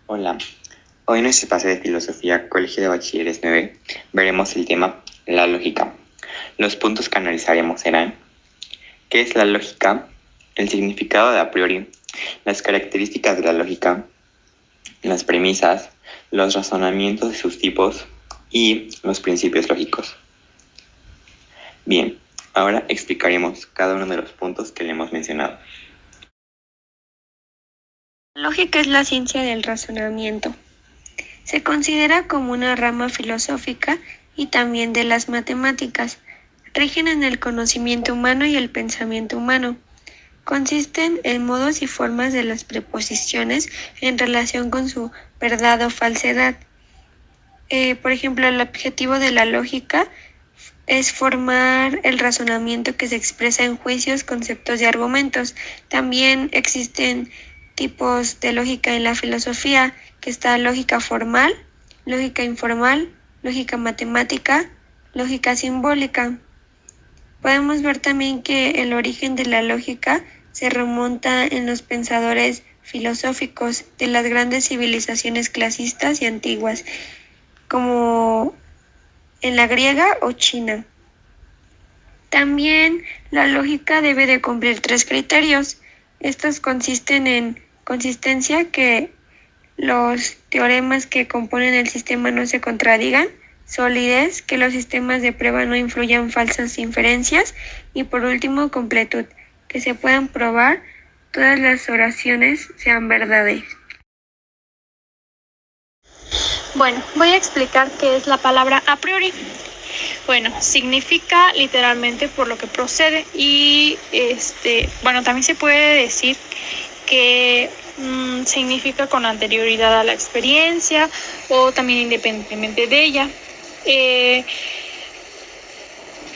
Hola, hoy en nuestro espacio de Filosofía Colegio de Bachilleres 9 veremos el tema la lógica. Los puntos que analizaremos serán: ¿qué es la lógica?, el significado de a priori, las características de la lógica, las premisas, los razonamientos de sus tipos y los principios lógicos. Bien, ahora explicaremos cada uno de los puntos que le hemos mencionado. La lógica es la ciencia del razonamiento. Se considera como una rama filosófica y también de las matemáticas. Rigen en el conocimiento humano y el pensamiento humano. Consisten en modos y formas de las preposiciones en relación con su verdad o falsedad. Por ejemplo, el objetivo de la lógica es formar el razonamiento que se expresa en juicios, conceptos y argumentos. También existen tipos de lógica en la filosofía, que está lógica formal, lógica informal, lógica matemática, lógica simbólica. Podemos ver también que el origen de la lógica se remonta en los pensadores filosóficos de las grandes civilizaciones clasistas y antiguas, como en la griega o china. También la lógica debe de cumplir 3 criterios. Estos consisten en consistencia, que los teoremas que componen el sistema no se contradigan; solidez, que los sistemas de prueba no influyan falsas inferencias; y por último, completud, que se puedan probar todas las oraciones sean verdaderas. Bueno, voy a explicar qué es la palabra a priori. Bueno, significa literalmente por lo que procede y también se puede decir que significa con anterioridad a la experiencia o también independientemente de ella.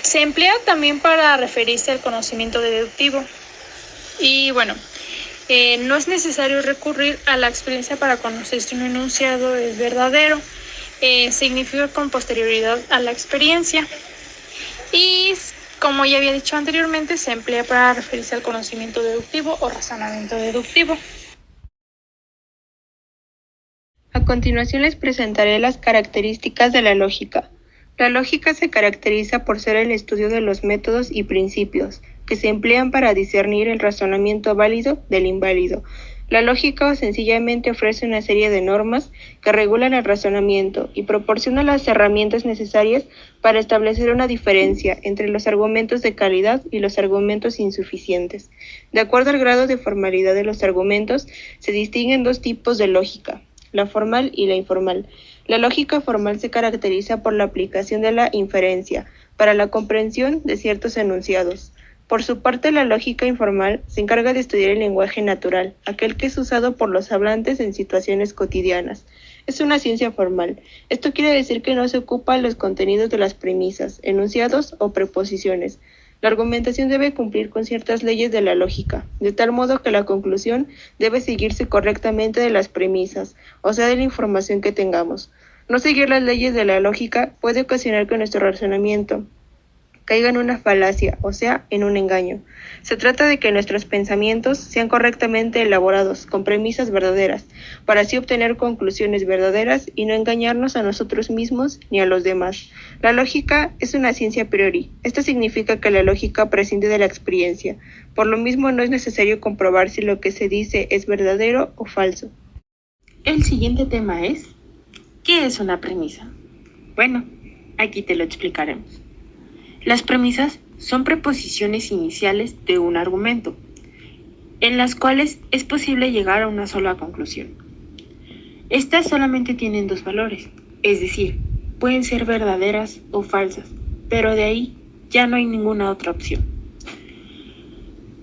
Se emplea también para referirse al conocimiento deductivo. Y bueno, no es necesario recurrir a la experiencia para conocer si un enunciado es verdadero. Significa con posterioridad a la experiencia. Y como ya había dicho anteriormente, se emplea para referirse al conocimiento deductivo o razonamiento deductivo. A continuación les presentaré las características de la lógica. La lógica se caracteriza por ser el estudio de los métodos y principios que se emplean para discernir el razonamiento válido del inválido. La lógica sencillamente ofrece una serie de normas que regulan el razonamiento y proporciona las herramientas necesarias para establecer una diferencia entre los argumentos de calidad y los argumentos insuficientes. De acuerdo al grado de formalidad de los argumentos, se distinguen 2 tipos de lógica: la formal y la informal. La lógica formal se caracteriza por la aplicación de la inferencia para la comprensión de ciertos enunciados. Por su parte, la lógica informal se encarga de estudiar el lenguaje natural, aquel que es usado por los hablantes en situaciones cotidianas. Es una ciencia formal. Esto quiere decir que no se ocupa de los contenidos de las premisas, enunciados o preposiciones. La argumentación debe cumplir con ciertas leyes de la lógica, de tal modo que la conclusión debe seguirse correctamente de las premisas, o sea, de la información que tengamos. No seguir las leyes de la lógica puede ocasionar que nuestro razonamiento caiga en una falacia, o sea, en un engaño. Se trata de que nuestros pensamientos sean correctamente elaborados, con premisas verdaderas, para así obtener conclusiones verdaderas y no engañarnos a nosotros mismos ni a los demás. La lógica es una ciencia a priori. Esto significa que la lógica prescinde de la experiencia. Por lo mismo, no es necesario comprobar si lo que se dice es verdadero o falso. El siguiente tema es: ¿qué es una premisa? Bueno, aquí te lo explicaremos. Las premisas son preposiciones iniciales de un argumento, en las cuales es posible llegar a una sola conclusión. Estas solamente tienen 2 valores, es decir, pueden ser verdaderas o falsas, pero de ahí ya no hay ninguna otra opción.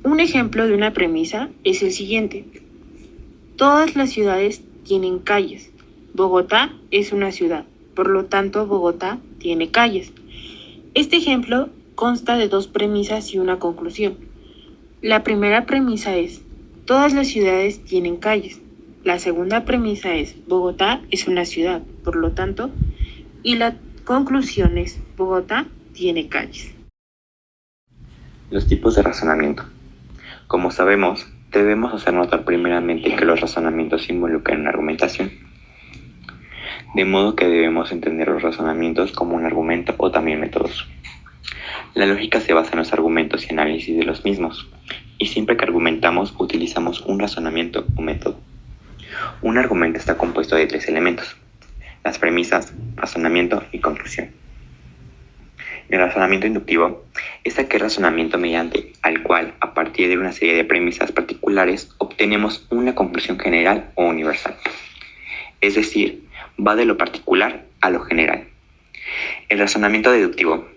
Un ejemplo de una premisa es el siguiente: todas las ciudades tienen calles. Bogotá es una ciudad, por lo tanto Bogotá tiene calles. Este ejemplo consta de 2 premisas y una conclusión. La primera premisa es: todas las ciudades tienen calles. La segunda premisa es: Bogotá es una ciudad, por lo tanto, y la conclusión es: Bogotá tiene calles. Los tipos de razonamiento. Como sabemos, Debemos hacer notar primeramente que los razonamientos involucran una argumentación, de modo que debemos entender los razonamientos como un argumento o también métodos. La lógica se basa en los argumentos y análisis de los mismos, y siempre que argumentamos utilizamos un razonamiento o método. Un argumento está compuesto de 3 elementos: las premisas, razonamiento y conclusión. El razonamiento inductivo es aquel razonamiento mediante al cual, a partir de una serie de premisas particulares, obtenemos una conclusión general o universal. Es decir, va de lo particular a lo general. El razonamiento deductivo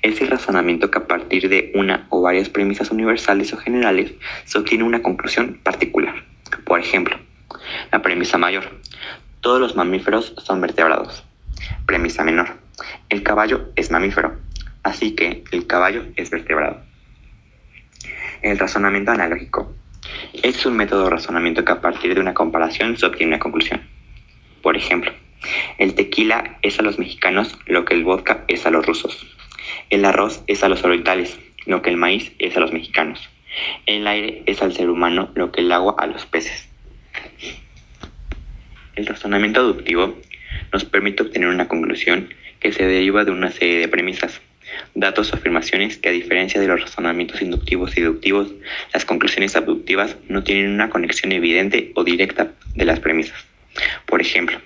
es el razonamiento que a partir de una o varias premisas universales o generales se obtiene una conclusión particular. Por ejemplo, la premisa mayor: todos los mamíferos son vertebrados. Premisa menor: el caballo es mamífero, así que el caballo es vertebrado. El razonamiento analógico es un método de razonamiento que a partir de una comparación se obtiene una conclusión. Por ejemplo, el tequila es a los mexicanos lo que el vodka es a los rusos. El arroz es a los orientales lo que el maíz es a los mexicanos. El aire es al ser humano lo que el agua a los peces. El razonamiento deductivo nos permite obtener una conclusión que se deriva de una serie de premisas, datos o afirmaciones que, a diferencia de los razonamientos inductivos y deductivos, las conclusiones abductivas no tienen una conexión evidente o directa de las premisas. Por ejemplo,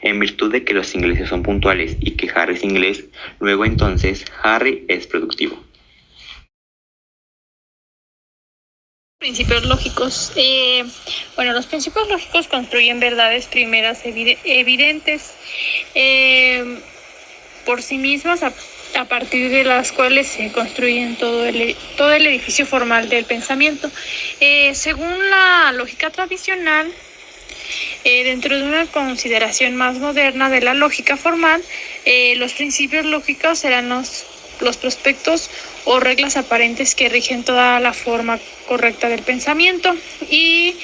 en virtud de que los ingleses son puntuales y que Harry es inglés, luego entonces Harry es productivo. Principios lógicos. Los principios lógicos construyen verdades primeras evidentes por sí mismas, a partir de las cuales se construyen todo el edificio formal del pensamiento. Según la lógica tradicional, dentro de una consideración más moderna de la lógica formal, los principios lógicos serán los prospectos o reglas aparentes que rigen toda la forma correcta del pensamiento. Y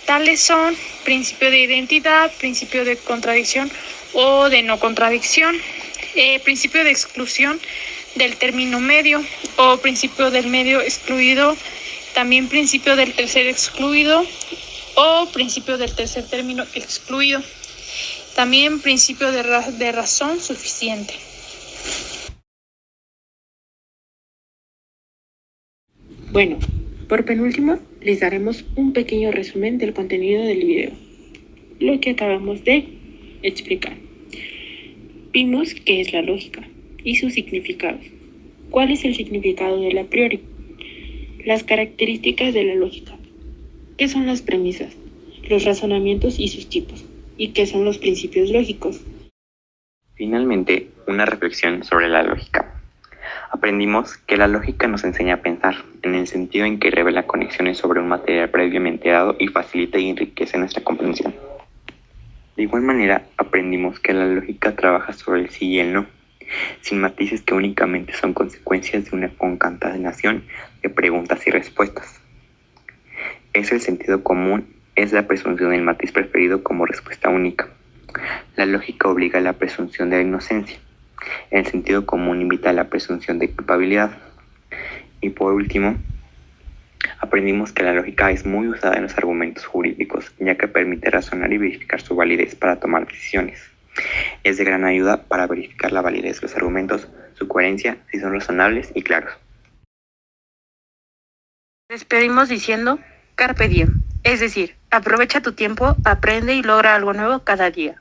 tales son principio de identidad, principio de contradicción o de no contradicción, principio de exclusión del término medio o principio del medio excluido, también principio del tercer excluido o principio del tercer término excluido, también principio de razón suficiente. Bueno, por penúltimo, les daremos un pequeño resumen del contenido del video, lo que acabamos de explicar. Vimos qué es la lógica y sus significados. ¿Cuál es el significado del a priori? Las características de la lógica. ¿Qué son las premisas, los razonamientos y sus tipos? ¿Y qué son los principios lógicos? Finalmente, una reflexión sobre la lógica. Aprendimos que la lógica nos enseña a pensar, en el sentido en que revela conexiones sobre un material previamente dado y facilita y enriquece nuestra comprensión. De igual manera, aprendimos que la lógica trabaja sobre el sí y el no, sin matices que únicamente son consecuencias de una concatenación de preguntas y respuestas. Es el sentido común, es la presunción del matiz preferido como respuesta única. La lógica obliga a la presunción de inocencia. El sentido común invita a la presunción de culpabilidad. Y por último, aprendimos que la lógica es muy usada en los argumentos jurídicos, ya que permite razonar y verificar su validez para tomar decisiones. Es de gran ayuda para verificar la validez de los argumentos, su coherencia, si son razonables y claros. Despedimos diciendo Carpe diem, es decir, aprovecha tu tiempo, aprende y logra algo nuevo cada día.